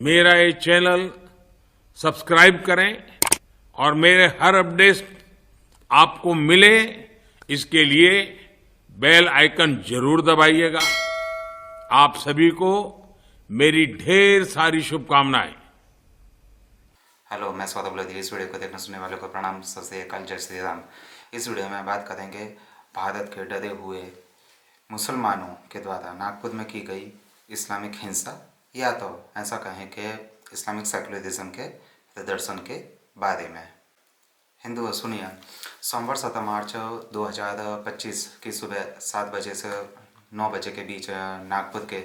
मेरा ये channel subscribe करें और मेरे हर अपडेट आपको मिले इसके लिए बेल आइकन जरूर दबाइएगा। आप सभी को मेरी ढेर सारी शुभकामनाएं। हेलो, मैं स्वागत लोधी। इस वीडियो को देखने सुनने वालों को प्रणाम, सत श्री अकाल, जय श्री राम। इस वीडियो में बात करेंगे भारत के डरे हुए मुसलमानों के द्वारा नागपुर में की गई इस्लामिक हिंसा, या तो ऐसा कहें कि इस्लामिक सेकुलरिज्म के प्रदर्शन के बारे में। हिंदुओं सुनिए, सोमवार 7 मार्च 2025 की सुबह 7 बजे से 9 बजे के बीच नागपुर के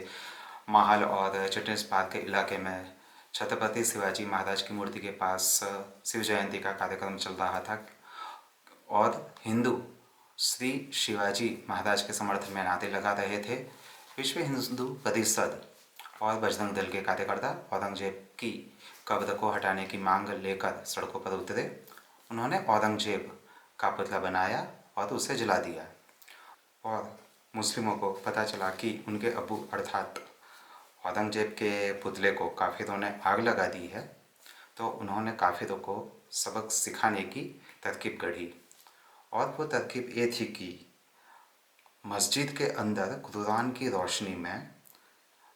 महाल और चिल्ड्रंस पार्क के इलाके में छत्रपति शिवाजी महाराज की मूर्ति के पास शिव जयंती का कार्यक्रम चल रहा था और हिंदू श्री शिवाजी महाराज के समर्थन में नारे लगा रहे थे। विश्व हिंदू परिषद और बजरंग दल के कार्यकर्ता औरंगजेब की कब्र को हटाने की मांग लेकर सड़कों पर उतरे। उन्होंने औरंगजेब का पुतला बनाया और उसे जला दिया और मुस्लिमों को पता चला कि उनके अबू अर्थात औरंगजेब के पुतले को काफिरों ने आग लगा दी है, तो उन्होंने काफिरों को सबक सिखाने की तरकीब गढ़ी। और वो तरकीब ये थी कि मस्जिद के अंदर कुरान की रोशनी में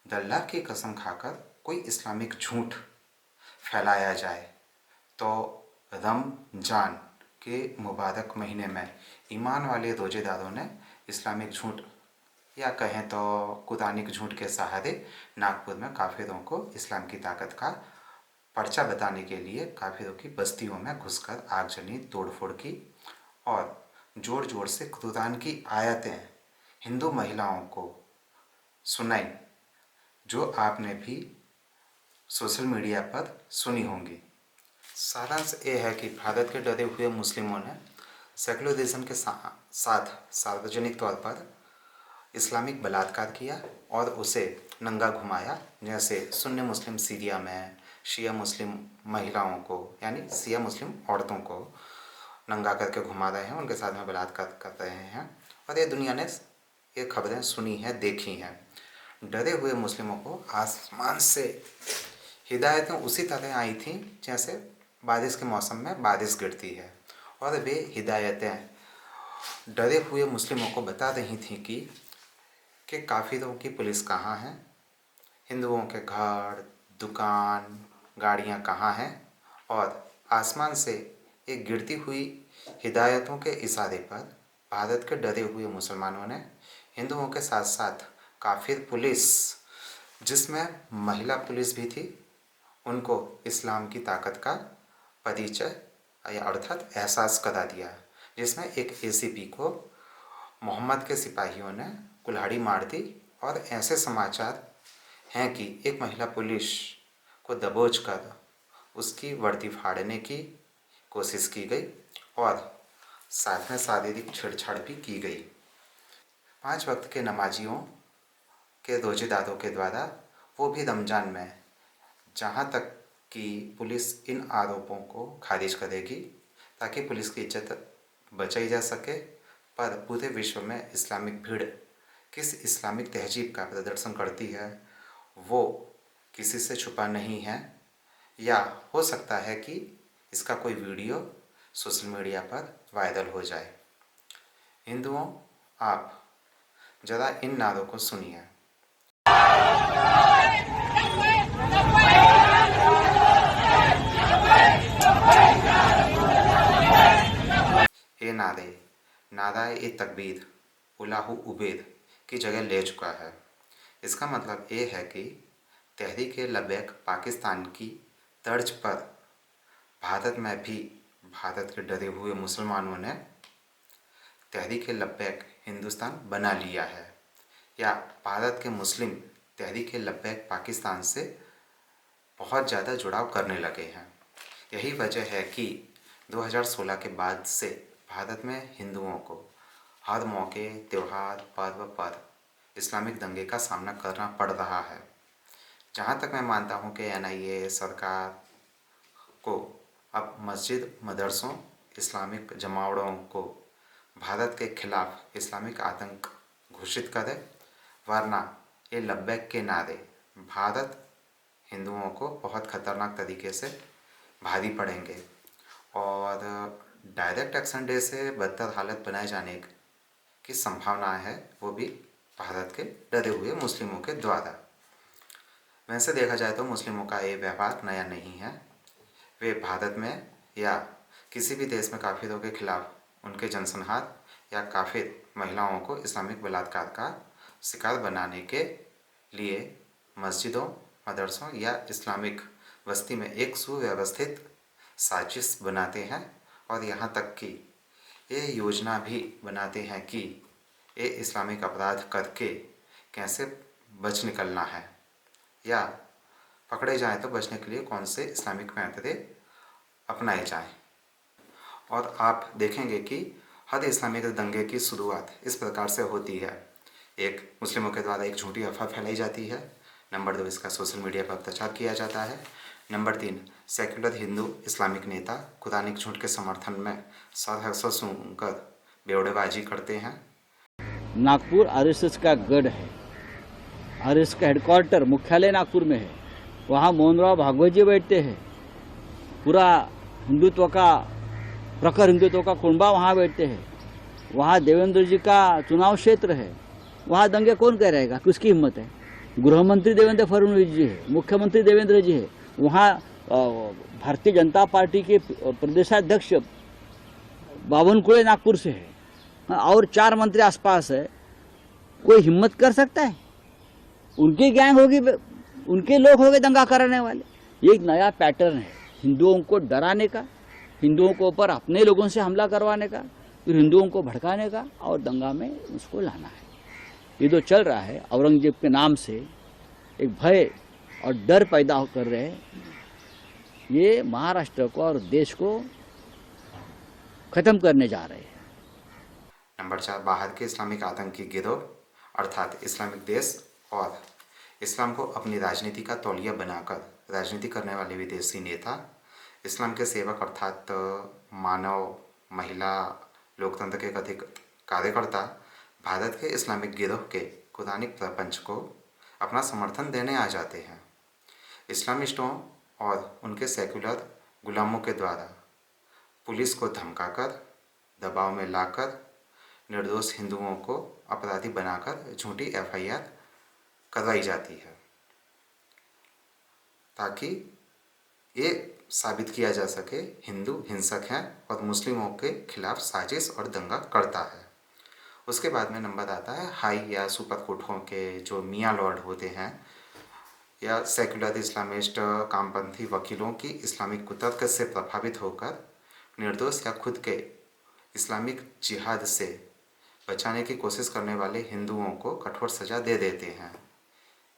अल्लाह की कसम खाकर कोई इस्लामिक झूठ फैलाया जाए। तो रमजान के मुबारक महीने में ईमान वाले रोजेदारों ने इस्लामिक झूठ या कहें तो कुरानिक झूठ के सहारे नागपुर में काफिरों को इस्लाम की ताकत का पर्चा बताने के लिए काफिरों की बस्तियों में घुसकर आगजनी तोड़फोड़ की और जोर जोर से कुरान की आयतें हिंदू महिलाओं को सुनाई, जो आपने भी सोशल मीडिया पर सुनी होंगी। सारांश ये है कि भारत के डरे हुए मुस्लिमों ने सेकुलरिज्म के साथ सार्वजनिक तौर पर इस्लामिक बलात्कार किया और उसे नंगा घुमाया, जैसे सुन्नी मुस्लिम सीरिया में शिया मुस्लिम महिलाओं को यानी शिया मुस्लिम औरतों को नंगा करके घुमा रहे हैं, उनके साथ में बलात्कार कर रहे हैं। और ये दुनिया ने ये खबरें सुनी हैं, देखी हैं। डरे हुए मुस्लिमों को आसमान से हिदायतें उसी तरह आई थी जैसे बारिश के मौसम में बारिश गिरती है, और वे हिदायतें डरे हुए मुस्लिमों को बता रही थी कि काफिरों की पुलिस कहाँ है, हिंदुओं के घर दुकान गाड़ियाँ कहाँ हैं। और आसमान से एक गिरती हुई हिदायतों के इशारे पर भारत के डरे हुए मुसलमानों ने हिंदुओं के साथ साथ काफिर पुलिस, जिसमें महिला पुलिस भी थी, उनको इस्लाम की ताकत का परिचय या अर्थात एहसास करा दिया, जिसमें एक एसीपी को मोहम्मद के सिपाहियों ने कुल्हाड़ी मार दी। और ऐसे समाचार हैं कि एक महिला पुलिस को दबोच कर उसकी वर्दी फाड़ने की कोशिश की गई और साथ में शारीरिक छेड़छाड़ भी की गई। 5 वक्त के नमाजियों के रोजेदारों के द्वारा, वो भी रमजान में, जहाँ तक कि पुलिस इन आरोपों को खारिज करेगी ताकि पुलिस की इज्जत बचाई जा सके। पर पूरे विश्व में इस्लामिक भीड़ किस इस्लामिक तहजीब का प्रदर्शन करती है वो किसी से छुपा नहीं है, या हो सकता है कि इसका कोई वीडियो सोशल मीडिया पर वायरल हो जाए। हिंदुओं, आप ज़रा इन नारों को सुनिए। ये नारा ए तकबीर उलाहू उबेद की जगह ले चुका है। इसका मतलब ये है कि तहरीक लबैक पाकिस्तान की तर्ज पर भारत में भी भारत के डरे हुए मुसलमानों ने तहरीक लबैक हिंदुस्तान बना लिया है, या भारत के मुस्लिम तहरीक लबैक पाकिस्तान से बहुत ज़्यादा जुड़ाव करने लगे हैं। यही वजह है कि 2016 के बाद से भारत में हिंदुओं को हर मौके, त्यौहार, पर्व पर इस्लामिक दंगे का सामना करना पड़ रहा है। जहाँ तक मैं मानता हूँ कि एनआईए सरकार को अब मस्जिद, मदरसों, इस्लामिक जमावड़ों को भारत के खिलाफ इस्लामिक आतंक घोषित करे, वरना ये लब्बैक के नारे भारत हिंदुओं को बहुत खतरनाक तरीके से भारी पड़ेंगे और डायरेक्ट एक्शन डे से बदतर हालत बनाए जाने की संभावना है, वो भी भारत के डरे हुए मुस्लिमों के द्वारा। वैसे देखा जाए तो मुस्लिमों का ये व्यवहार नया नहीं है। वे भारत में या किसी भी देश में काफिरों के खिलाफ उनके जनसंहार या काफिर महिलाओं को इस्लामिक बलात्कार का शिकार बनाने के लिए मस्जिदों, मदरसों या इस्लामिक बस्ती में एक सुव्यवस्थित साजिश बनाते हैं और यहाँ तक कि ये योजना भी बनाते हैं कि ये इस्लामिक अपराध करके कैसे बच निकलना है या पकड़े जाएं तो बचने के लिए कौन से इस्लामिक मैथड अपनाए जाएं। और आप देखेंगे कि हर इस्लामिक दंगे की शुरुआत इस प्रकार से होती है। एक, मुस्लिमों के द्वारा एक झूठी अफवाह फैलाई जाती है। नंबर 2, इसका सोशल मीडिया पर प्रचार किया जाता है। नंबर 3, सेक्युलर हिंदू इस्लामिक नेता कुरानिक झूठ के समर्थन में सरहर्ष सुनकर बेवड़ेबाजी करते हैं। नागपुर आरएसएस का गढ़ है। आरएसएस का हेडक्वार्टर मुख्यालय नागपुर में है। वहाँ मोहनराव भागवत जी बैठते हैं। पूरा हिंदुत्व का प्रखर हिंदुत्व का कुंबा वहाँ बैठते हैं। वहाँ देवेंद्र जी का चुनाव क्षेत्र है। वहाँ दंगे कौन कह रहेगा कि उसकी हिम्मत है? गृह मंत्री देवेंद्र फडणवीस जी है, मुख्यमंत्री देवेंद्र जी है। वहाँ भारतीय जनता पार्टी के प्रदेशाध्यक्ष बावनकुळे नागपुर से है और 4 मंत्री आसपास है। कोई हिम्मत कर सकता है? उनकी गैंग होगी, उनके लोग होंगे दंगा कराने वाले। ये एक नया पैटर्न है हिंदुओं को डराने का, हिंदुओं को ऊपर अपने लोगों से हमला करवाने का, फिर हिंदुओं को भड़काने का और दंगा में उसको लाना है। ये जो चल रहा है औरंगजेब के नाम से एक भय और डर पैदा कर रहे हैं, ये महाराष्ट्र को और देश को खत्म करने जा रहे हैं। नंबर 4, बाहर के इस्लामिक आतंकी गिरोह अर्थात इस्लामिक देश और इस्लाम को अपनी राजनीति का तौलिया बनाकर राजनीति करने वाले विदेशी नेता, इस्लाम के सेवक अर्थात मानव, महिला, लोकतंत्र के कथित कार्यकर्ता भारत के इस्लामिक गिरोह के कुरानिक प्रपंच को अपना समर्थन देने आ जाते हैं। इस्लामिस्टों और उनके सेक्युलर गुलामों के द्वारा पुलिस को धमकाकर, दबाव में लाकर निर्दोष हिंदुओं को अपराधी बनाकर झूठी एफआईआर करवाई जाती है ताकि ये साबित किया जा सके हिंदू हिंसक हैं और मुस्लिमों के खिलाफ साजिश और दंगा करता है। उसके बाद में नंबर आता है हाई या सुपर कोर्टों के जो मियाँ लॉर्ड होते हैं या सेक्युलर इस्लामिस्ट कामपंथी वकीलों की इस्लामिक कुतर्क से प्रभावित होकर निर्दोष या खुद के इस्लामिक जिहाद से बचाने की कोशिश करने वाले हिंदुओं को कठोर सज़ा दे देते हैं।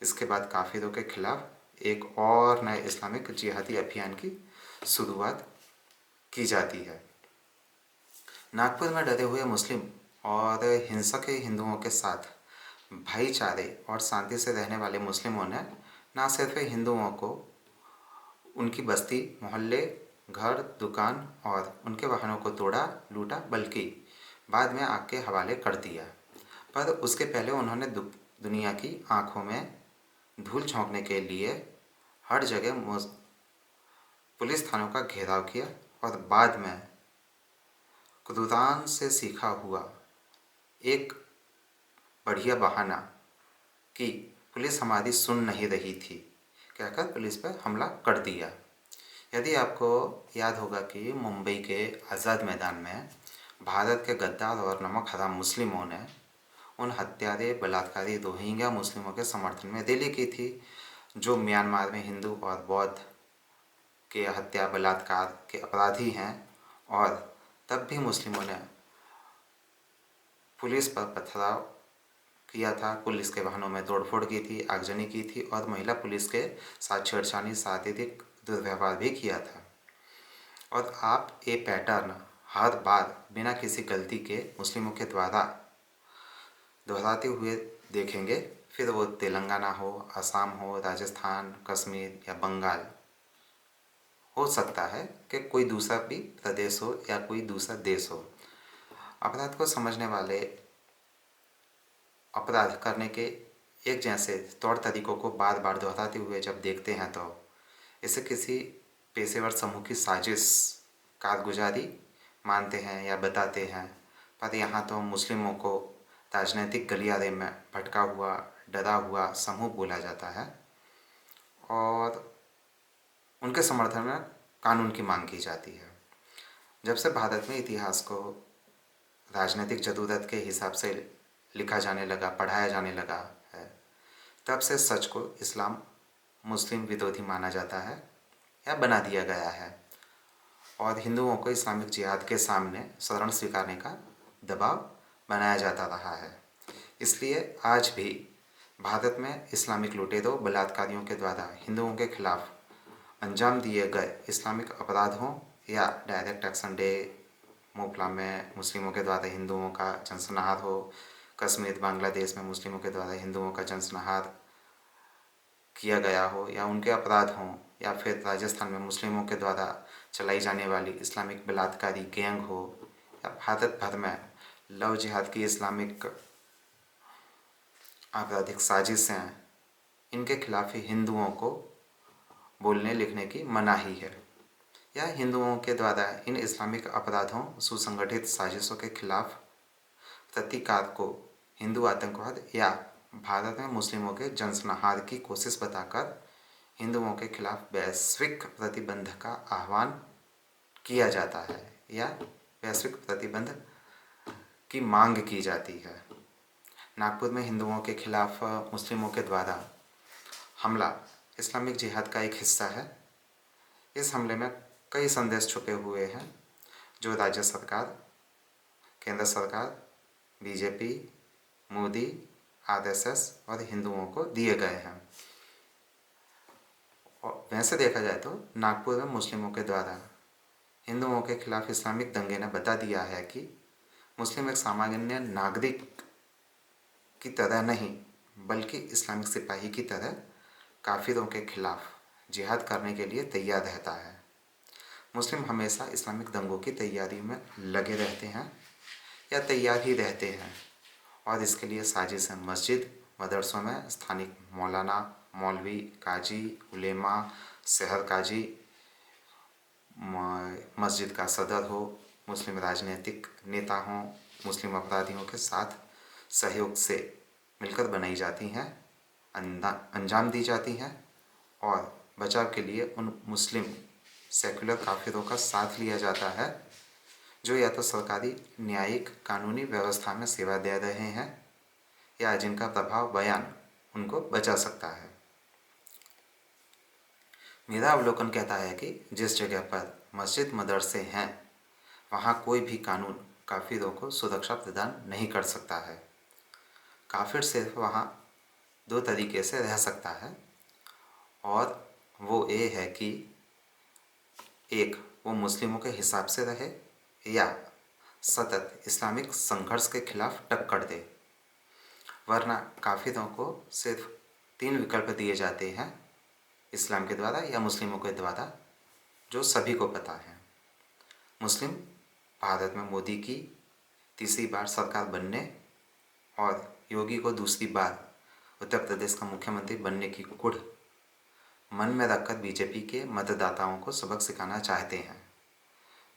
इसके बाद काफिरों के खिलाफ एक और नए इस्लामिक जिहादी अभियान की शुरुआत की जाती है। नागपुर में डरे हुए मुस्लिम और हिंसक हिंदुओं के साथ भाईचारे और शांति से रहने वाले मुस्लिमों ने न सिर्फ हिंदुओं को उनकी बस्ती, मोहल्ले, घर, दुकान और उनके वाहनों को तोड़ा, लूटा, बल्कि बाद में आग के हवाले कर दिया। पर उसके पहले उन्होंने दुनिया की आंखों में धूल झोंकने के लिए हर जगह पुलिस थानों का घेराव किया और बाद में कुरान से सीखा हुआ एक बढ़िया बहाना कि पुलिस हमारी सुन नहीं रही थी कहकर पुलिस पर हमला कर दिया। यदि आपको याद होगा कि मुंबई के आज़ाद मैदान में भारत के गद्दार और नमक हराम मुस्लिमों ने उन हत्यारे बलात्कारी रोहिंग्या मुस्लिमों के समर्थन में रैली की थी, जो म्यांमार में हिंदू और बौद्ध के हत्या बलात्कार के अपराधी हैं, और तब भी मुस्लिमों ने पुलिस पर पथराव किया था, पुलिस के वाहनों में तोड़फोड़ की थी, आगजनी की थी और महिला पुलिस के साथ छेड़छाड़ी, शारीरिक दुर्व्यवहार भी किया था। और आप ये पैटर्न हर बार बिना किसी गलती के मुस्लिमों के द्वारा दोहराते हुए देखेंगे, फिर वो तेलंगाना हो, असम हो, राजस्थान, कश्मीर या बंगाल हो सकता है कि कोई दूसरा भी प्रदेश हो या कोई दूसरा देश हो। अपराध को समझने वाले अपराध करने के एक जैसे तौर तरीकों को बार बार दोहराते हुए जब देखते हैं तो इसे किसी पेशेवर समूह की साजिश कारगुजारी मानते हैं या बताते हैं। पर यहाँ तो मुस्लिमों को राजनीतिक गलियारे में भटका हुआ डरा हुआ समूह बोला जाता है और उनके समर्थन में कानून की मांग की जाती है। जब से भारत में इतिहास को राजनीतिक ज़रूरत के हिसाब से लिखा जाने लगा, पढ़ाया जाने लगा है, तब से सच को इस्लाम मुस्लिम विरोधी माना जाता है या बना दिया गया है और हिंदुओं को इस्लामिक जिहाद के सामने शरण स्वीकारने का दबाव बनाया जाता रहा है। इसलिए आज भी भारत में इस्लामिक लुटेरों बलात्कारियों के द्वारा हिंदुओं के खिलाफ अंजाम दिए गए इस्लामिक अपराधों या डायरेक्ट एक्शन डे, मोपला में मुस्लिमों के द्वारा हिंदुओं का जनसंहार हो, कश्मीर बांग्लादेश में मुस्लिमों के द्वारा हिंदुओं का जनसंहार किया गया हो या उनके अपराध हों, या फिर राजस्थान में मुस्लिमों के द्वारा चलाई जाने वाली इस्लामिक बलात्कारी गैंग हो, या भारत भर में लव जिहाद की इस्लामिक आपराधिक साजिशें, इनके खिलाफ ही हिंदुओं को बोलने लिखने की मनाही है या हिंदुओं के द्वारा इन इस्लामिक अपराधों सुसंगठित साजिशों के खिलाफ प्रतिकार को हिंदू आतंकवाद या भारत में मुस्लिमों के जनसंहार की कोशिश बताकर हिंदुओं के खिलाफ वैश्विक प्रतिबंध का आह्वान किया जाता है या वैश्विक प्रतिबंध की मांग की जाती है। नागपुर में हिंदुओं के खिलाफ मुस्लिमों के द्वारा हमला इस्लामिक जिहाद का एक हिस्सा है। इस हमले में कई संदेश छुपे हुए हैं जो राज्य सरकार, केंद्र सरकार, बीजेपी, मोदी, आरएसएस और हिंदुओं को दिए गए हैं। और वैसे देखा जाए तो नागपुर में मुस्लिमों के द्वारा हिंदुओं के खिलाफ इस्लामिक दंगे ने बता दिया है कि मुस्लिम एक सामान्य नागरिक की तरह नहीं बल्कि इस्लामिक सिपाही की तरह काफिरों के खिलाफ जिहाद करने के लिए तैयार रहता है। मुस्लिम हमेशा इस्लामिक दंगों की तैयारी में लगे रहते हैं या तैयार ही रहते हैं और इसके लिए साजिश मस्जिद मदरसों में स्थानिक मौलाना, मौलवी, काजी, उलेमा, शहर काजी, मस्जिद का सदर हो, मुस्लिम राजनीतिक नेता हों, मुस्लिम अपराधियों के साथ सहयोग से मिलकर बनाई जाती हैं, अंजाम दी जाती हैं और बचाव के लिए उन मुस्लिम सेकुलर काफिरों का साथ लिया जाता है जो या तो सरकारी न्यायिक कानूनी व्यवस्था में सेवा दे रहे हैं या जिनका प्रभाव बयान उनको बचा सकता है। मेरा अवलोकन कहता है कि जिस जगह पर मस्जिद मदरसे हैं वहाँ कोई भी कानून काफिरों को सुरक्षा प्रदान नहीं कर सकता है। काफिर सिर्फ वहाँ दो तरीके से रह सकता है और वो ये है कि एक, वो मुस्लिमों के हिसाब से रहे या सतत इस्लामिक संघर्ष के खिलाफ टक्कर दे, वरना काफिरों को सिर्फ 3 विकल्प दिए जाते हैं इस्लाम के द्वारा या मुस्लिमों के द्वारा जो सभी को पता है। मुस्लिम भारत में मोदी की तीसरी बार सरकार बनने और योगी को दूसरी बार उत्तर प्रदेश का मुख्यमंत्री बनने की कुड़ मन में रखकर बीजेपी के मतदाताओं को सबक सिखाना चाहते हैं।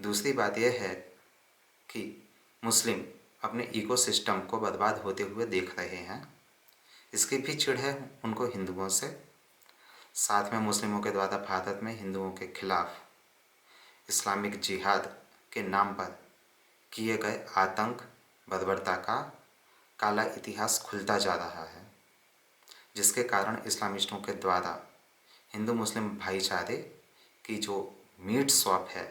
दूसरी बात यह है कि मुस्लिम अपने इकोसिस्टम को बर्बाद होते हुए देख रहे हैं, इसकी भी चिढ़ है उनको हिंदुओं से। साथ में मुस्लिमों के द्वारा भारत में हिंदुओं के खिलाफ इस्लामिक जिहाद के नाम पर किए गए आतंक बर्बरता का काला इतिहास खुलता जा रहा है, जिसके कारण इस्लामिस्टों के द्वारा हिंदू मुस्लिम भाईचारे की जो मीट शॉप है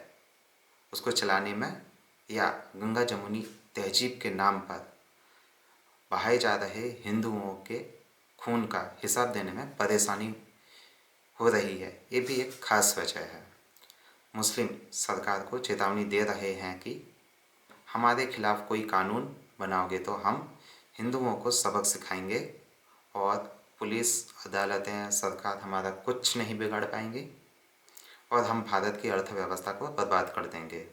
उसको चलाने में या गंगा जमुनी तहजीब के नाम पर बहाए जा रहे हिंदुओं के खून का हिसाब देने में परेशानी हो रही है। ये भी एक खास वजह है। मुस्लिम सरकार को चेतावनी दे रहे हैं कि हमारे खिलाफ कोई कानून बनाओगे तो हम हिंदुओं को सबक सिखाएंगे और पुलिस, अदालतें, सरकार हमारा कुछ नहीं बिगाड़ पाएंगे और हम भारत की अर्थव्यवस्था को बर्बाद कर देंगे।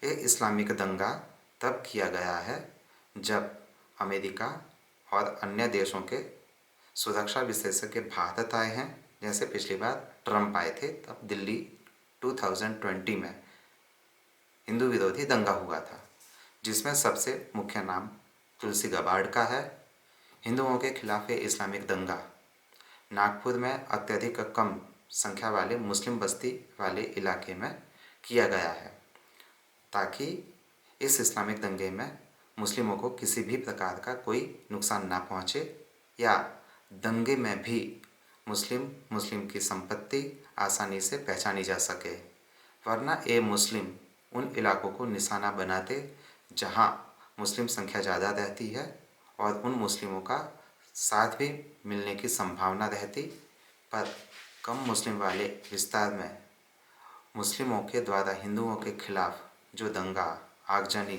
ये इस्लामिक दंगा तब किया गया है जब अमेरिका और अन्य देशों के सुरक्षा विशेषज्ञ भारत आए हैं, जैसे पिछली बार ट्रंप आए थे, तब दिल्ली 2020 में हिंदू विरोधी दंगा हुआ था, जिसमें सबसे मुख्य नाम तुलसी गबार्ड का है। हिंदुओं के खिलाफ ये इस्लामिक दंगा नागपुर में अत्यधिक कम संख्या वाले मुस्लिम बस्ती वाले इलाके में किया गया है, ताकि इस इस्लामिक दंगे में मुस्लिमों को किसी भी प्रकार का कोई नुकसान ना पहुँचे, या दंगे में भी मुस्लिम की संपत्ति आसानी से पहचानी जा सके, वरना ये मुस्लिम उन इलाकों को निशाना बनाते जहाँ मुस्लिम संख्या ज़्यादा रहती है और उन मुस्लिमों का साथ भी मिलने की संभावना रहती, पर कम मुस्लिम वाले विस्तार में मुस्लिमों के द्वारा हिंदुओं के खिलाफ जो दंगा आगजनी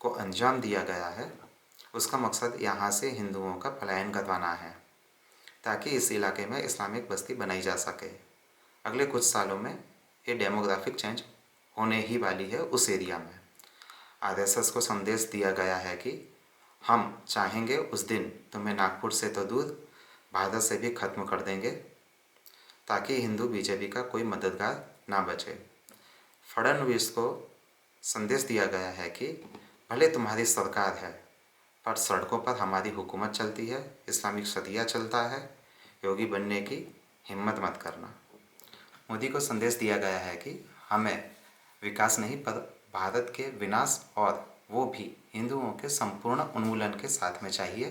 को अंजाम दिया गया है, उसका मकसद यहाँ से हिंदुओं का पलायन करवाना है, ताकि इस इलाके में इस्लामिक बस्ती बनाई जा सके। अगले कुछ सालों में ये डेमोग्राफिक चेंज होने ही वाली है उस एरिया में। आरएसएस को संदेश दिया गया है कि हम चाहेंगे उस दिन तुम्हें नागपुर से तो दूर भारत से भी खत्म कर देंगे, ताकि हिंदू बीजेपी का कोई मददगार ना बचे। फडणवीस को संदेश दिया गया है कि भले तुम्हारी सरकार है, पर सड़कों पर हमारी हुकूमत चलती है, इस्लामिक शरिया चलता है, योगी बनने की हिम्मत मत करना। मोदी को संदेश दिया गया है कि हमें विकास नहीं पर भारत के विनाश, और वो भी हिंदुओं के संपूर्ण उन्मूलन के साथ में चाहिए,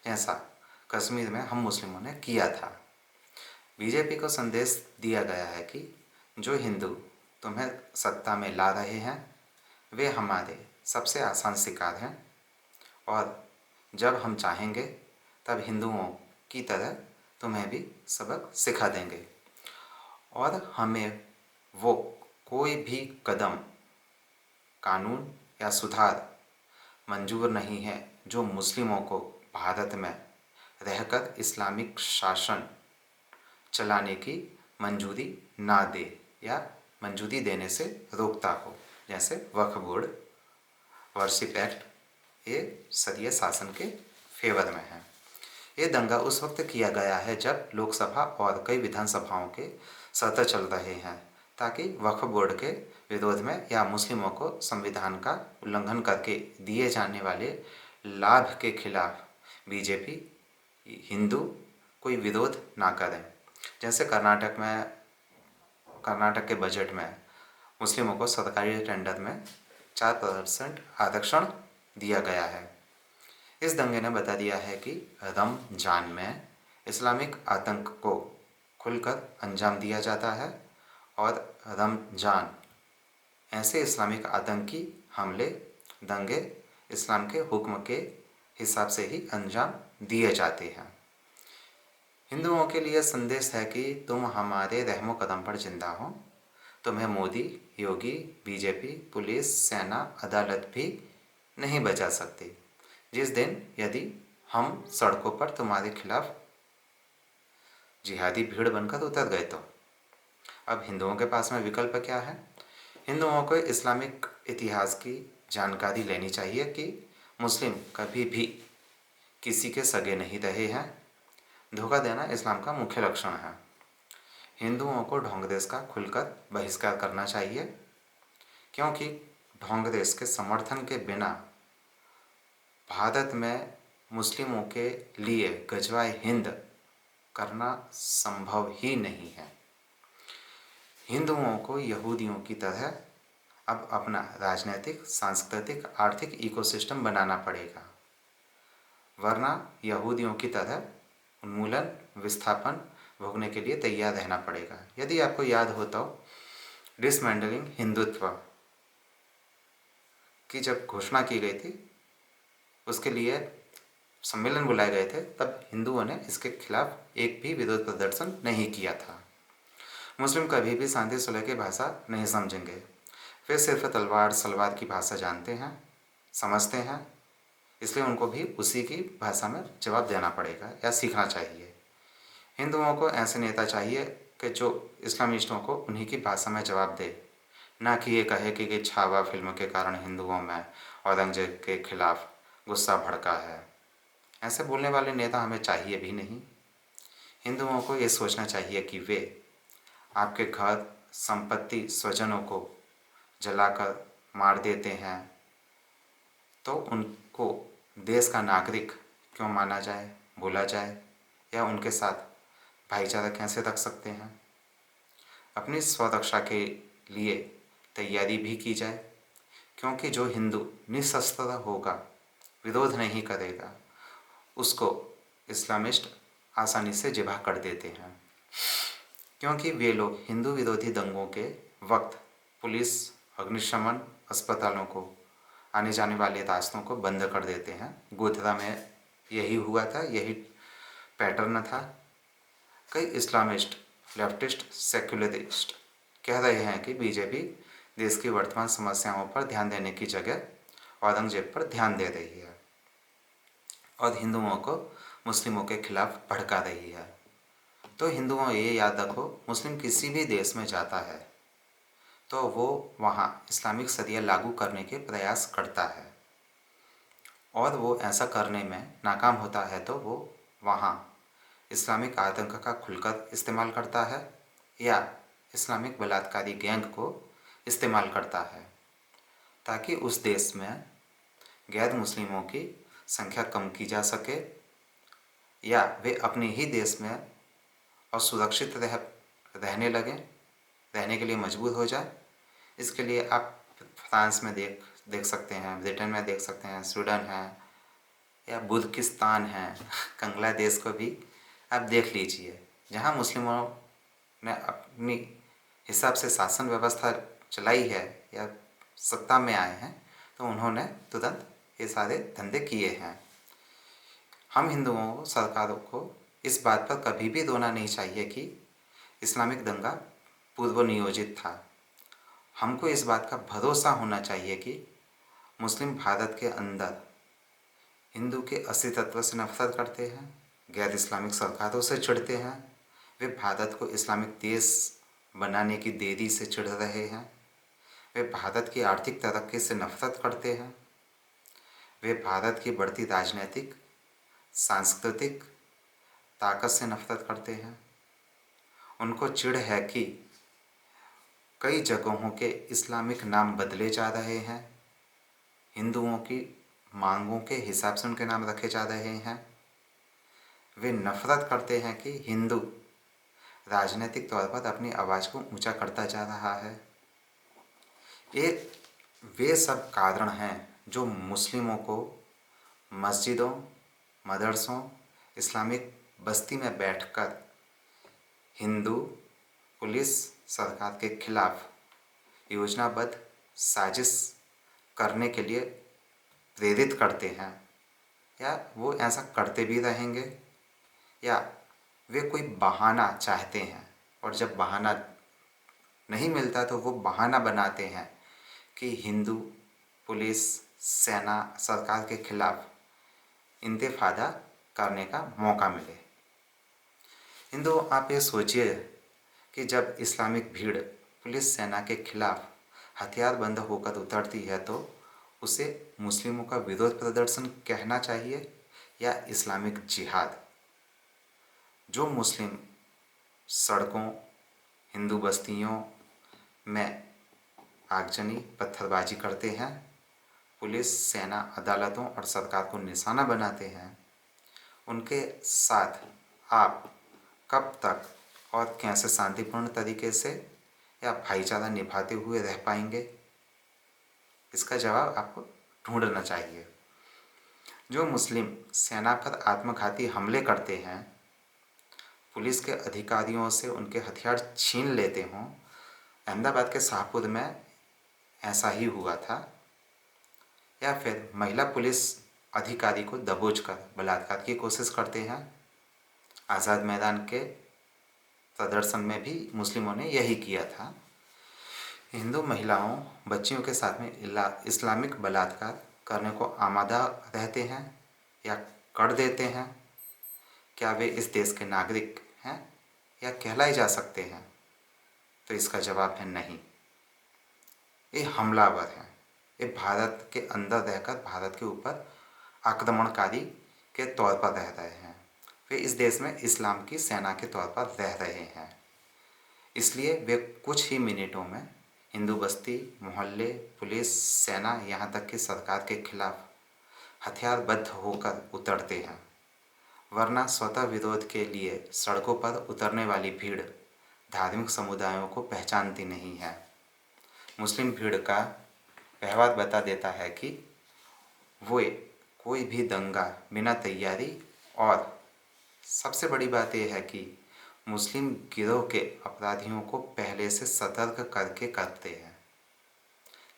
जैसा कश्मीर में हम मुस्लिमों ने किया था। बीजेपी को संदेश दिया गया है कि जो हिंदू तुम्हें सत्ता में ला रहे हैं वे हमारे सबसे आसान शिकार हैं, और जब हम चाहेंगे तब हिंदुओं की तरह तुम्हें भी सबक सिखा देंगे, और हमें वो कोई भी कदम कानून या सुधार मंजूर नहीं है जो मुस्लिमों को भारत में रहकर इस्लामिक शासन चलाने की मंजूरी ना दे या मंजूरी देने से रोकता हो, जैसे वक्फ बोर्ड, वर्शिप एक्ट, ये शरीय शासन के फेवर में है। ये दंगा उस वक्त किया गया है जब लोकसभा और कई विधानसभाओं के सत्र चल रहे हैं, ताकि वक्फ बोर्ड के विरोध में या मुस्लिमों को संविधान का उल्लंघन करके दिए जाने वाले लाभ के खिलाफ बीजेपी हिंदू कोई विरोध ना करें। जैसे कर्नाटक के बजट में मुस्लिमों को सरकारी टेंडर में 4% आरक्षण दिया गया है। इस दंगे ने बता दिया है कि रमजान में इस्लामिक आतंक को खुलकर अंजाम दिया जाता है, और रमजान ऐसे इस्लामिक आतंकी हमले दंगे इस्लाम के हुक्म के हिसाब से ही अंजाम दिए जाते हैं। हिंदुओं के लिए संदेश है कि तुम हमारे रहमो कदम पर जिंदा हो, तुम्हें मोदी, योगी, बीजेपी, पुलिस, सेना, अदालत भी नहीं बचा सकती। जिस दिन यदि हम सड़कों पर तुम्हारे खिलाफ जिहादी भीड़ बनकर उतर गए तो। अब हिंदुओं के पास में विकल्प क्या है? हिंदुओं को इस्लामिक इतिहास की जानकारी लेनी चाहिए कि मुस्लिम कभी भी किसी के सगे नहीं रहे हैं। धोखा देना इस्लाम का मुख्य लक्षण है। हिंदुओं को ढोंग देश का खुलकर बहिष्कार करना चाहिए, क्योंकि ढोंग देश के समर्थन के बिना भारत में मुस्लिमों के लिए गजवाए हिंद करना संभव ही नहीं है। हिंदुओं को यहूदियों की तरह अब अपना राजनीतिक, सांस्कृतिक, आर्थिक इकोसिस्टम बनाना पड़ेगा, वरना यहूदियों की तरह उन्मूलन, विस्थापन भोगने के लिए तैयार रहना पड़ेगा। यदि आपको याद हो तो डिसमेंटलिंग हिंदुत्व की जब घोषणा की गई थी, उसके लिए सम्मेलन बुलाए गए थे, तब हिंदुओं ने इसके खिलाफ एक भी विरोध प्रदर्शन नहीं किया था। मुस्लिम कभी भी शांति सुलह की भाषा नहीं समझेंगे। वे सिर्फ तलवार सलवार की भाषा जानते हैं, समझते हैं, इसलिए उनको भी उसी की भाषा में जवाब देना पड़ेगा या सीखना चाहिए। हिंदुओं को ऐसे नेता चाहिए कि जो इस्लामिस्टों को उन्हीं की भाषा में जवाब दे, ना कि ये कहे कि छावा फिल्म के कारण हिंदुओं में औरंगजेब के खिलाफ गुस्सा भड़का है। ऐसे बोलने वाले नेता हमें चाहिए भी नहीं। हिंदुओं को ये सोचना चाहिए कि वे आपके घर, संपत्ति, स्वजनों को जलाकर मार देते हैं तो उनको देश का नागरिक क्यों माना जाए, बोला जाए, या उनके साथ भाईचारा कैसे रख सकते हैं। अपनी स्वरक्षा के लिए तैयारी भी की जाए, क्योंकि जो हिंदू निशस्त्र होगा, विरोध नहीं करेगा, उसको इस्लामिस्ट आसानी से जिबा कर देते हैं, क्योंकि वे लोग हिंदू विरोधी दंगों के वक्त पुलिस, अग्निशमन, अस्पतालों को आने जाने वाले रास्तों को बंद कर देते हैं। गोधरा में यही हुआ था, यही पैटर्न था। कई इस्लामिस्ट, लेफ्टिस्ट, सेक्युलरिस्ट कह रहे हैं कि बीजेपी देश की वर्तमान समस्याओं पर ध्यान देने की जगह औरंगजेब पर ध्यान दे रही है और हिंदुओं को मुस्लिमों के खिलाफ भड़का रही है। तो हिंदुओं ये याद रखो, मुस्लिम किसी भी देश में जाता है तो वो वहाँ इस्लामिक शरिया लागू करने के प्रयास करता है, और वो ऐसा करने में नाकाम होता है तो वो वहाँ इस्लामिक आतंक का खुलकर इस्तेमाल करता है या इस्लामिक बलात्कारी गैंग को इस्तेमाल करता है, ताकि उस देश में गैर मुस्लिमों की संख्या कम की जा सके या वे अपने ही देश में असुरक्षित रहने लगें, रहने के लिए मजबूर हो जाए। इसके लिए आप फ्रांस में देख सकते हैं, ब्रिटेन में देख सकते हैं, स्वीडन है या बुर्किस्तान है, बांग्लादेश को भी आप देख लीजिए, जहाँ मुस्लिमों ने अपनी हिसाब से शासन व्यवस्था चलाई है या सत्ता में आए हैं तो उन्होंने तुरंत ये सारे धंधे किए हैं। हम हिंदुओं सरकारों को इस बात पर कभी भी रोना नहीं चाहिए कि इस्लामिक दंगा पूर्व नियोजित था। हमको इस बात का भरोसा होना चाहिए कि मुस्लिम भारत के अंदर हिंदू के अस्तित्व से नफरत करते हैं, गैर इस्लामिक सरकारों से चिढ़ते हैं, वे भारत को इस्लामिक देश बनाने की देरी से चिढ़ रहे हैं, वे भारत की आर्थिक तरक्की से नफरत करते हैं, वे भारत की बढ़ती राजनीतिक, सांस्कृतिक ताकत से नफरत करते हैं। उनको चिढ़ है कि कई जगहों के इस्लामिक नाम बदले जा रहे हैं, हिंदुओं की मांगों के हिसाब से उनके नाम रखे जा रहे हैं। वे नफरत करते हैं कि हिंदू राजनीतिक तौर पर अपनी आवाज़ को ऊंचा करता जा रहा है। ये वे सब कारण हैं जो मुस्लिमों को मस्जिदों, मदरसों, इस्लामिक बस्ती में बैठकर हिंदू पुलिस सरकार के खिलाफ योजनाबद्ध साजिश करने के लिए प्रेरित करते हैं, या वो ऐसा करते भी रहेंगे, या वे कोई बहाना चाहते हैं और जब बहाना नहीं मिलता तो वो बहाना बनाते हैं कि हिंदू पुलिस, सेना, सरकार के खिलाफ इंतफादा करने का मौका मिले। हिंदू आप ये सोचिए कि जब इस्लामिक भीड़ पुलिस सेना के खिलाफ हथियारबंद होकर उतरती है तो उसे मुस्लिमों का विरोध प्रदर्शन कहना चाहिए या इस्लामिक जिहाद। जो मुस्लिम सड़कों, हिंदू बस्तियों में आगजनी, पत्थरबाजी करते हैं, पुलिस, सेना, अदालतों और सरकार को निशाना बनाते हैं, उनके साथ आप कब तक और कैसे शांतिपूर्ण तरीके से या भाईचारा निभाते हुए रह पाएंगे? इसका जवाब आपको ढूंढना चाहिए। जो मुस्लिम सेना पर आत्मघाती हमले करते हैं, पुलिस के अधिकारियों से उनके हथियार छीन लेते हों, अहमदाबाद के शाहपुर में ऐसा ही हुआ था, या फिर महिला पुलिस अधिकारी को दबोच कर बलात्कार की कोशिश करते हैं, आज़ाद मैदान के प्रदर्शन में भी मुस्लिमों ने यही किया था। हिंदू महिलाओं, बच्चियों के साथ में इस्लामिक बलात्कार करने को आमादा रहते हैं या कर देते हैं। क्या वे इस देश के नागरिक हैं या कहलाए जा सकते हैं? तो इसका जवाब है नहीं। ये हमलावर हैं, ये भारत के अंदर रहकर भारत के ऊपर आक्रमणकारी के तौर पर रह रहे हैं, वे इस देश में इस्लाम की सेना के तौर पर रह रहे हैं। इसलिए वे कुछ ही मिनटों में हिंदू बस्ती, मोहल्ले, पुलिस, सेना, यहाँ तक कि सरकार के खिलाफ हथियारबद्ध होकर उतरते हैं। वरना स्वतः विरोध के लिए सड़कों पर उतरने वाली भीड़ धार्मिक समुदायों को पहचानती नहीं है। मुस्लिम भीड़ का व्यवहार बता देता है कि वो कोई भी दंगा बिना तैयारी, और सबसे बड़ी बात यह है कि मुस्लिम गिरोह के अपराधियों को पहले से सतर्क करके करते हैं,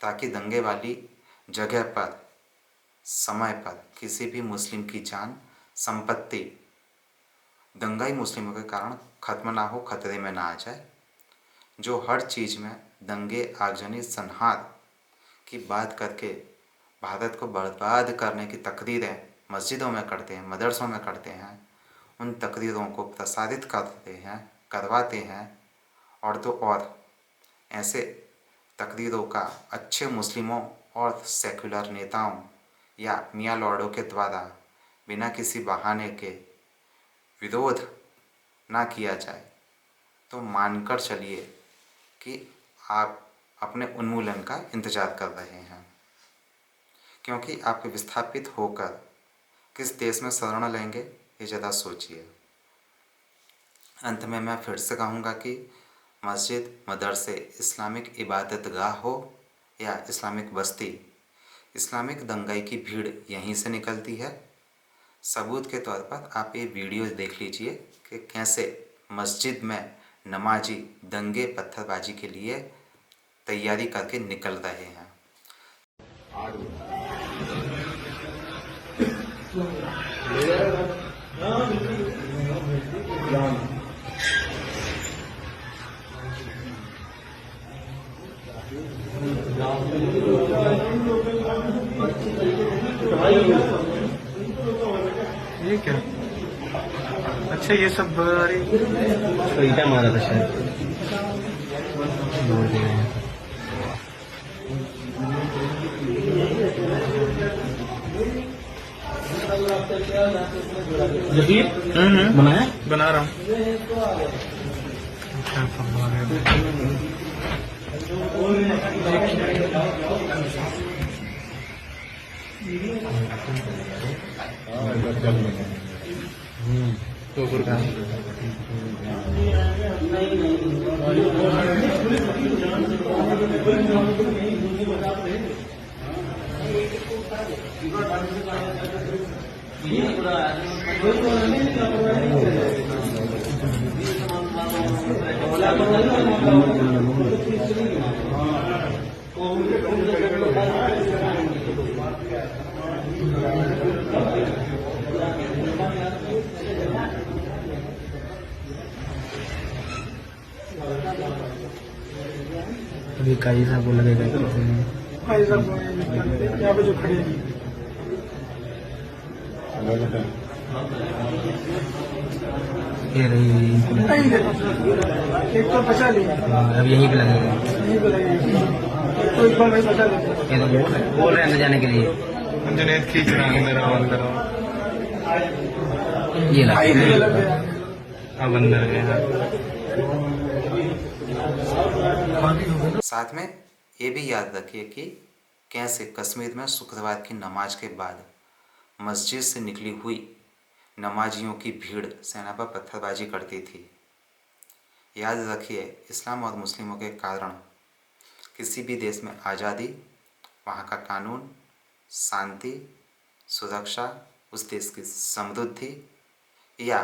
ताकि दंगे वाली जगह पर समय पर किसी भी मुस्लिम की जान, संपत्ति दंगाई मुस्लिमों के कारण खत्म ना हो, खतरे में ना आ जाए। जो हर चीज़ में दंगे, आगजनी, संहार की बात करके भारत को बर्बाद करने की तकरीरें मस्जिदों में करते हैं, मदरसों में करते हैं, उन तकरीरों को प्रसारित करते हैं, करवाते हैं। और तो और ऐसे तकरीरों का अच्छे मुस्लिमों और सेक्युलर नेताओं या मियाँ लॉर्डों के द्वारा बिना किसी बहाने के विरोध ना किया जाए तो मानकर चलिए कि आप अपने उन्मूलन का इंतज़ार कर रहे हैं, क्योंकि आप विस्थापित होकर किस देश में शरण लेंगे ये ज़्यादा सोचिए। अंत में मैं फिर से कहूँगा कि मस्जिद, मदरसे, इस्लामिक इबादतगाह हो या इस्लामिक बस्ती, इस्लामिक दंगाई की भीड़ यहीं से निकलती है। सबूत के तौर पर आप ये वीडियो देख लीजिए कि कैसे मस्जिद में नमाजी दंगे पत्थरबाजी के लिए तैयारी करके निकल रहे हैं। ये क्या? अच्छा ये सब तो ईटा मारा था शायद, जोड़ दिए हैं। जहीर बनाया, बना रहा हूँ। क्या सब बना रहे हैं? तो अभी काई साहब को लगेगा यहाँ पे जो खड़े हैं ये रही एक तो बचा लिया, अब यहीं पे लगेगा, तो एक बार भाई बचा लिया। ये तो बोल रहे हैं जाने के लिए, जुनेद खींच रहा है मेरा अंदर, ये लगा अब अंदर गया। साथ में ये भी याद रखिए कि कैसे कश्मीर में शुक्रवार की नमाज के बाद मस्जिद से निकली हुई नमाजियों की भीड़ सेना पर पत्थरबाजी करती थी। याद रखिए, इस्लाम और मुस्लिमों के कारण किसी भी देश में आज़ादी, वहाँ का कानून, शांति, सुरक्षा, उस देश की समृद्धि या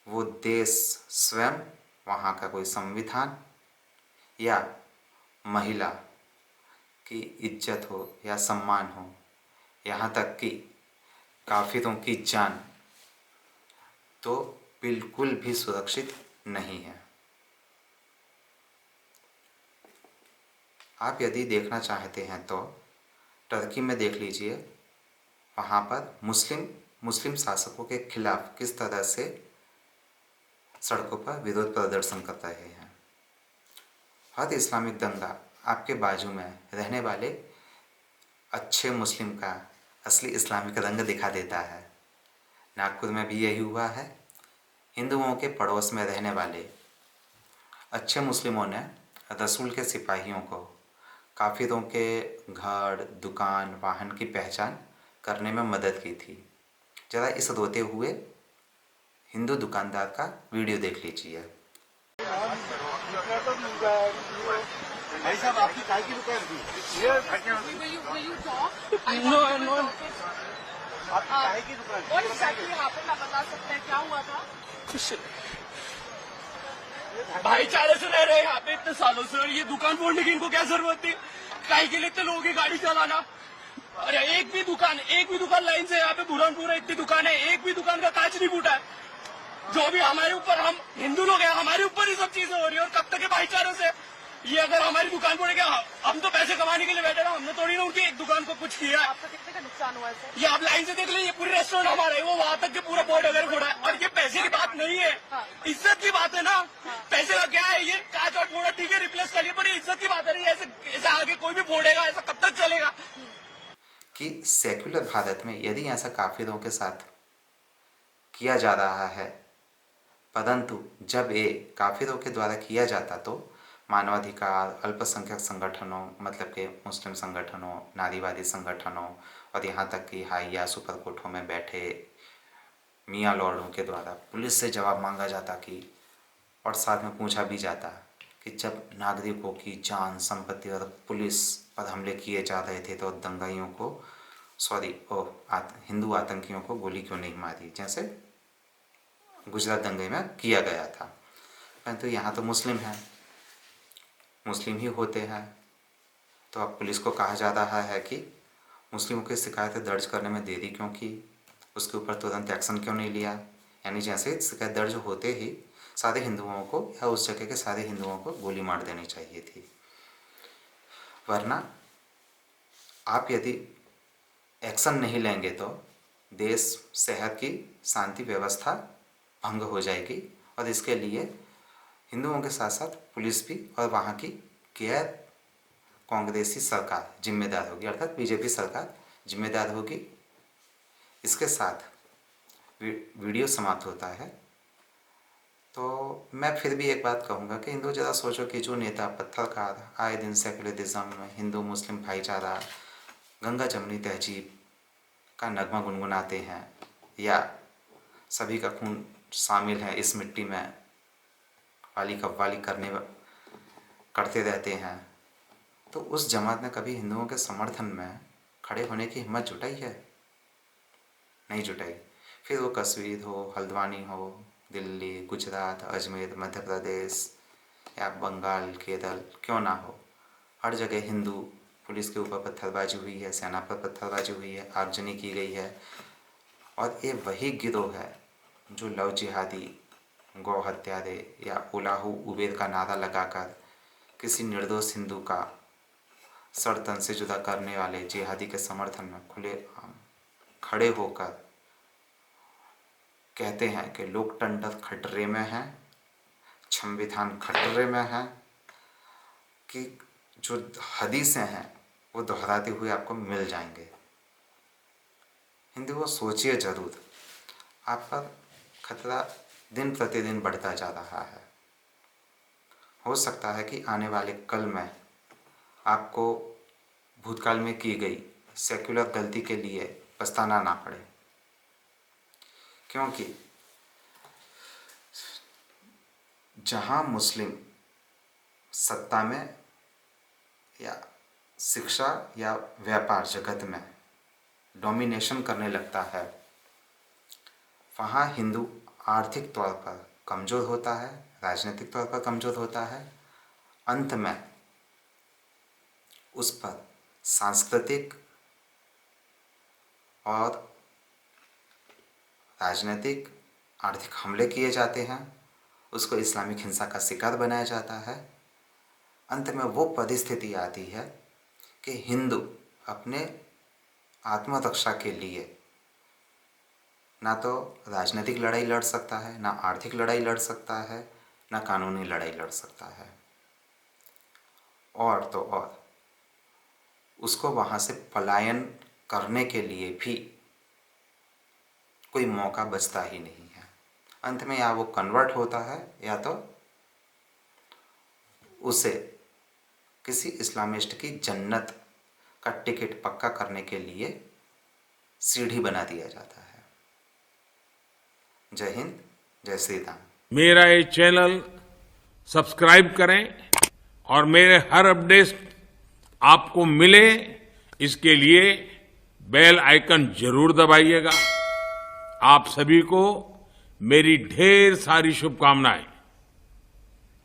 वो देश स्वयं, वहाँ का कोई संविधान या महिला की इज्जत हो या सम्मान हो, यहाँ तक कि काफिरों की जान तो बिल्कुल भी सुरक्षित नहीं है। आप यदि देखना चाहते हैं तो टर्की में देख लीजिए, वहाँ पर मुस्लिम शासकों के खिलाफ किस तरह से सड़कों पर विरोध प्रदर्शन कर रहे हैं। हर इस्लामिक दंगा आपके बाजू में रहने वाले अच्छे मुस्लिम का असली इस्लामिक रंग दिखा देता है। नागपुर में भी यही हुआ है। हिंदुओं के पड़ोस में रहने वाले अच्छे मुस्लिमों ने रसूल के सिपाहियों को काफिरों के घर, दुकान, वाहन की पहचान करने में मदद की थी। जरा इस रोते हुए हिंदू दुकानदार का वीडियो देख लीजिए। भाई साहब आपकी चाय की दुकान थी Will you talk? No. आपकी Uh, चाय की दुकान What exactly happened? आप बता सकते हैं क्या हुआ था? भाईचारे से रह रहे हैं यहाँ पे इतने सालों से, और ये दुकान बोलने की इनको क्या जरूरत थी? काहे के लिए इतने लोगों की गाड़ी चलाना? अरे एक भी दुकान लाइन से यहाँ पे बुरहानपुर इतनी दुकान है, एक भी दुकान का कांच नहीं फूटा है। जो भी हमारे ऊपर, हम हिंदू लोग हैं, हमारे ऊपर ही सब चीजें हो रही है। और कब तक है भाईचारों से? ये अगर हमारी दुकान बोलेगा, हम तो पैसे कमाने के लिए बैठे ना, हमने थोड़ी ना उनकी एक दुकान को कुछ किया है। आपका कितने का नुकसान हुआ है सर? ये आप लाइन से देख लीजिए, पूरी रेस्टोरेंट हमारा है, वो वहाँ तक के पूरा बोर्ड अगर फोड़ा है। और ये पैसे की बात नहीं है, इज्जत की बात है ना। पैसे का क्या है? ये कांच और फोड़ा ठीक है, रिप्लेस करिए, पर ये इज्जत की बात है नहीं। ऐसे आगे कोई भी फोड़ेगा, ऐसा कब तक चलेगा? कि सेक्युलर भारत में यदि ऐसा काफिरों के साथ किया जा रहा है, परंतु जब ये काफिरों के द्वारा किया जाता तो मानवाधिकार, अल्पसंख्यक संगठनों मतलब के मुस्लिम संगठनों, नारीवादी संगठनों और यहाँ तक कि हाई या सुपर कोर्टों में बैठे मियाँ लॉर्डों के द्वारा पुलिस से जवाब मांगा जाता कि, और साथ में पूछा भी जाता कि जब नागरिकों की जान, संपत्ति और पुलिस पर हमले किए जा रहे थे तो दंगाइयों को हिंदू आतंकियों को गोली क्यों नहीं मारी, जैसे गुजरात दंगे में किया गया था। परंतु यहाँ तो मुस्लिम हैं, मुस्लिम ही होते हैं, तो अब पुलिस को कहा जा रहा है कि मुस्लिमों की शिकायतें दर्ज करने में देरी क्यों की, उसके ऊपर तुरंत एक्शन क्यों नहीं लिया। यानी जैसे शिकायत दर्ज होते ही सारे हिंदुओं को या उस जगह के सारे हिंदुओं को गोली मार देनी चाहिए थी। वरना आप यदि एक्शन नहीं लेंगे तो देश, शहर की शांति व्यवस्था भंग हो जाएगी, और इसके लिए हिंदुओं के साथ साथ पुलिस भी और वहाँ की गैर कांग्रेसी सरकार जिम्मेदार होगी, अर्थात बीजेपी सरकार जिम्मेदार होगी। इसके साथ वीडियो समाप्त होता है। तो मैं फिर भी एक बात कहूँगा कि हिंदू ज़रा सोचो कि जो नेता पत्थरकार आए दिन सेकुलरिज्म, हिंदू मुस्लिम भाईचारा, गंगा जमनी तहजीब का नगमा गुनगुनाते हैं या सभी का खून शामिल है इस मिट्टी में, वाली कव्वाली करते रहते हैं, तो उस जमात ने कभी हिंदुओं के समर्थन में खड़े होने की हिम्मत जुटाई है? नहीं जुटाई। फिर वो कश्मीर हो, हल्द्वानी हो, दिल्ली, गुजरात, अजमेर, मध्य प्रदेश या बंगाल, केरल क्यों ना हो, हर जगह हिंदू पुलिस के ऊपर पत्थरबाजी हुई है, सेना पर पत्थरबाजी हुई है, आगजनी की गई है। और ये वही गिरोह है जो लव जिहादी, गौ हत्यारे या उलाहू उबेर का नारा लगाकर किसी निर्दोष हिंदू का सर तन से जुदा करने वाले जिहादी के समर्थन में खुलेआम खड़े होकर कहते हैं कि लोकतंत्र खतरे में है, संविधान खतरे में है, कि जो हदीसें हैं वो दोहराते हुए आपको मिल जाएंगे। हिंदुओं सोचिए ज़रूर, आप पर खतरा दिन प्रतिदिन बढ़ता जा रहा है। हो सकता है कि आने वाले कल में आपको भूतकाल में की गई सेक्युलर गलती के लिए पछताना ना पड़े, क्योंकि जहाँ मुस्लिम सत्ता में या शिक्षा या व्यापार जगत में डोमिनेशन करने लगता है, वहाँ हिंदू आर्थिक तौर पर कमज़ोर होता है, राजनीतिक तौर पर कमज़ोर होता है। अंत में उस पर सांस्कृतिक और राजनीतिक आर्थिक हमले किए जाते हैं, उसको इस्लामिक हिंसा का शिकार बनाया जाता है। अंत में वो परिस्थिति आती है कि हिंदू अपने आत्मरक्षा के लिए ना तो राजनीतिक लड़ाई लड़ सकता है, ना आर्थिक लड़ाई लड़ सकता है, ना कानूनी लड़ाई लड़ सकता है, और तो और उसको वहाँ से पलायन करने के लिए भी कोई मौका बचता ही नहीं है। अंत में या वो कन्वर्ट होता है या तो उसे किसी इस्लामिस्ट की जन्नत का टिकट पक्का करने के लिए सीढ़ी बना दिया जाता है। जय हिंद, जय श्री राम। मेरा ये चैनल सब्सक्राइब करें और मेरे हर अपडेट आपको मिले, इसके लिए बेल आइकन जरूर दबाइएगा। आप सभी को मेरी ढेर सारी शुभकामनाएं।